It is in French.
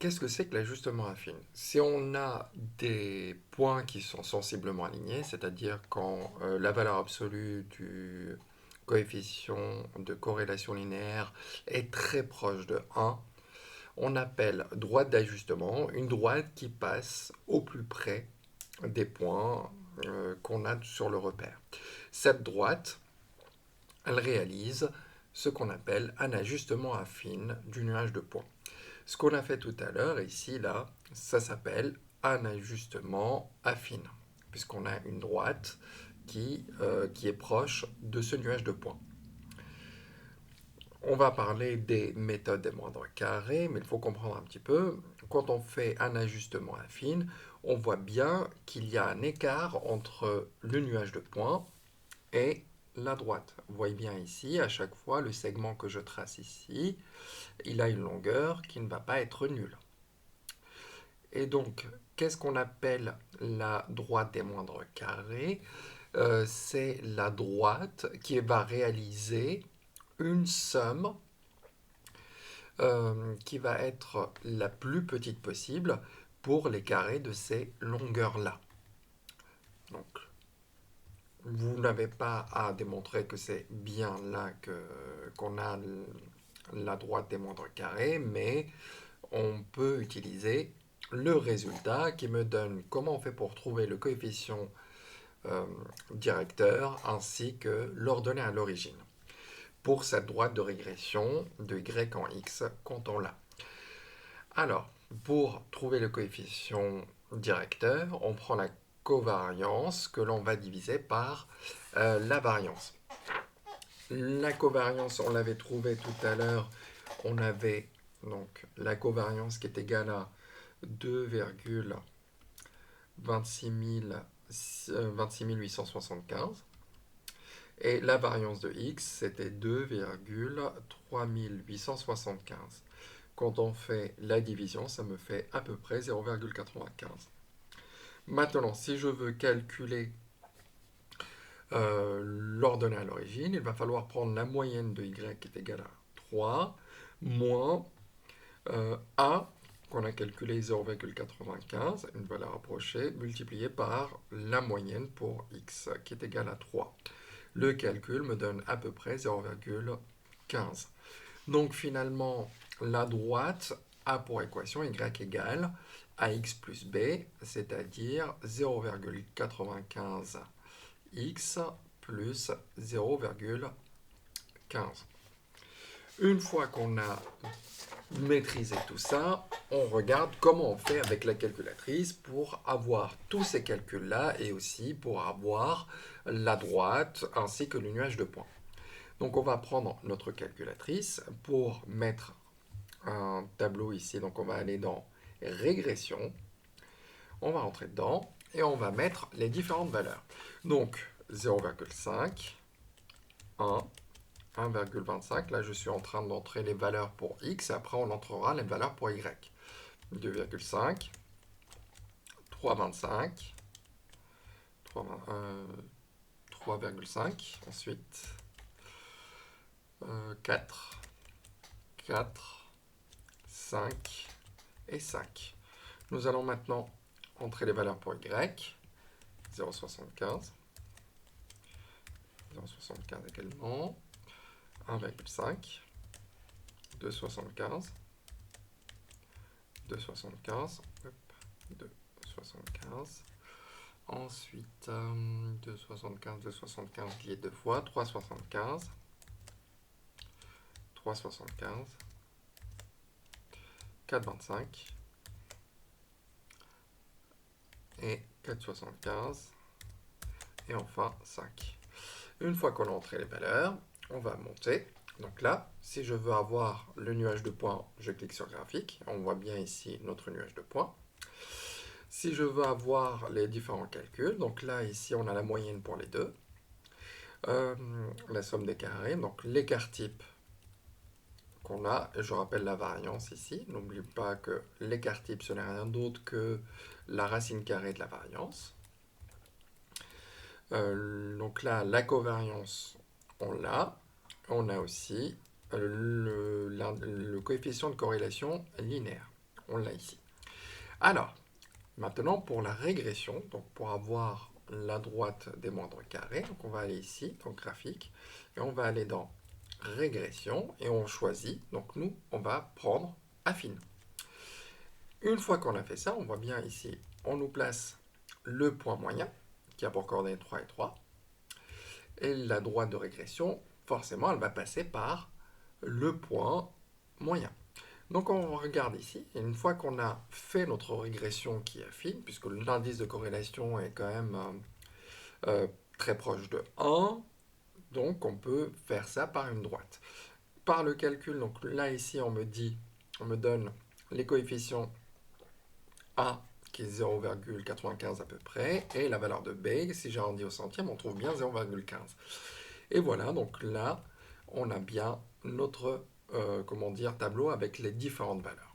Qu'est-ce que c'est que l'ajustement affine? Si on a des points qui sont sensiblement alignés, c'est-à-dire quand la valeur absolue du coefficient de corrélation linéaire est très proche de 1, on appelle droite d'ajustement une droite qui passe au plus près des points qu'on a sur le repère. Cette droite, elle réalise ce qu'on appelle un ajustement affine du nuage de points. Ce qu'on a fait tout à l'heure, ici, là, ça s'appelle un ajustement affine, puisqu'on a une droite qui est proche de ce nuage de points. On va parler des méthodes des moindres carrés, mais il faut comprendre un petit peu. Quand on fait un ajustement affine, on voit bien qu'il y a un écart entre le nuage de points et la droite. Vous voyez bien ici, à chaque fois, le segment que je trace ici, il a une longueur qui ne va pas être nulle. Et donc, qu'est-ce qu'on appelle la droite des moindres carrés? C'est la droite qui va réaliser une somme qui va être la plus petite possible pour les carrés de ces longueurs-là. Donc, vous n'avez pas à démontrer que c'est bien là qu'on a la droite des moindres carrés, mais on peut utiliser le résultat qui me donne comment on fait pour trouver le coefficient euh, directeur ainsi que l'ordonnée à l'origine pour cette droite de régression de y en x quand on l'a. Alors, pour trouver le coefficient directeur, on prend la covariance que l'on va diviser par la variance. La covariance, on l'avait trouvée tout à l'heure, on avait donc la covariance qui est égale à 2,26 875. Et la variance de x, c'était 2,3875. Quand on fait la division, ça me fait à peu près 0,95. Maintenant, si je veux calculer l'ordonnée à l'origine, il va falloir prendre la moyenne de y qui est égale à 3 moins a qu'on a calculé 0,95, une valeur approchée, multipliée par la moyenne pour x qui est égale à 3. Le calcul me donne à peu près 0,15. Donc finalement, la droite a pour équation y égale ax plus b, c'est-à-dire 0,95x plus 0,15. Une fois qu'on a maîtrisé tout ça, on regarde comment on fait avec la calculatrice pour avoir tous ces calculs-là et aussi pour avoir la droite ainsi que le nuage de points. Donc on va prendre notre calculatrice pour mettre un tableau ici. Donc on va aller dans régression, on va rentrer dedans et on va mettre les différentes valeurs. Donc 0,5, 1, 1,25. Là, je suis en train d'entrer les valeurs pour x. Et après, on entrera les valeurs pour y. 2,5, 3,25, 3,5. Ensuite, 4, 4, 5 et 5. Nous allons maintenant entrer les valeurs pour y. 0,75. 0,75 également. 1,5. 2,75. 2,75. 2,75. Ensuite, 2,75, 2,75 lié deux fois. 3,75. 3,75. 4,25. Et 4,75. Et enfin 5. Une fois qu'on a entré les valeurs, on va monter. Donc là, si je veux avoir le nuage de points, je clique sur graphique. On voit bien ici notre nuage de points. Si je veux avoir les différents calculs, donc là, ici, on a la moyenne pour les deux. La somme des carrés, donc l'écart type qu'on a, et je rappelle la variance ici. N'oublie pas que l'écart type, ce n'est rien d'autre que la racine carrée de la variance. Donc là, la covariance, on l'a. On a aussi le coefficient de corrélation linéaire. on l'a ici. Alors, maintenant pour la régression, donc pour avoir la droite des moindres carrés, donc on va aller ici, donc graphique, et on va aller dans régression, et on choisit, donc nous, on va prendre affine. Une fois qu'on a fait ça, on voit bien ici, on nous place le point moyen, qui a pour coordonnées 3 et 3, et la droite de régression, forcément, elle va passer par le point moyen. Donc on regarde ici, et une fois qu'on a fait notre régression qui est affine, puisque l'indice de corrélation est quand même très proche de 1, donc on peut faire ça par une droite. Par le calcul, donc là ici on me donne les coefficients A qui est 0,95 à peu près, et la valeur de B, si j'arrondis au centième, on trouve bien 0,15. Et voilà, donc là, on a bien notre tableau avec les différentes valeurs.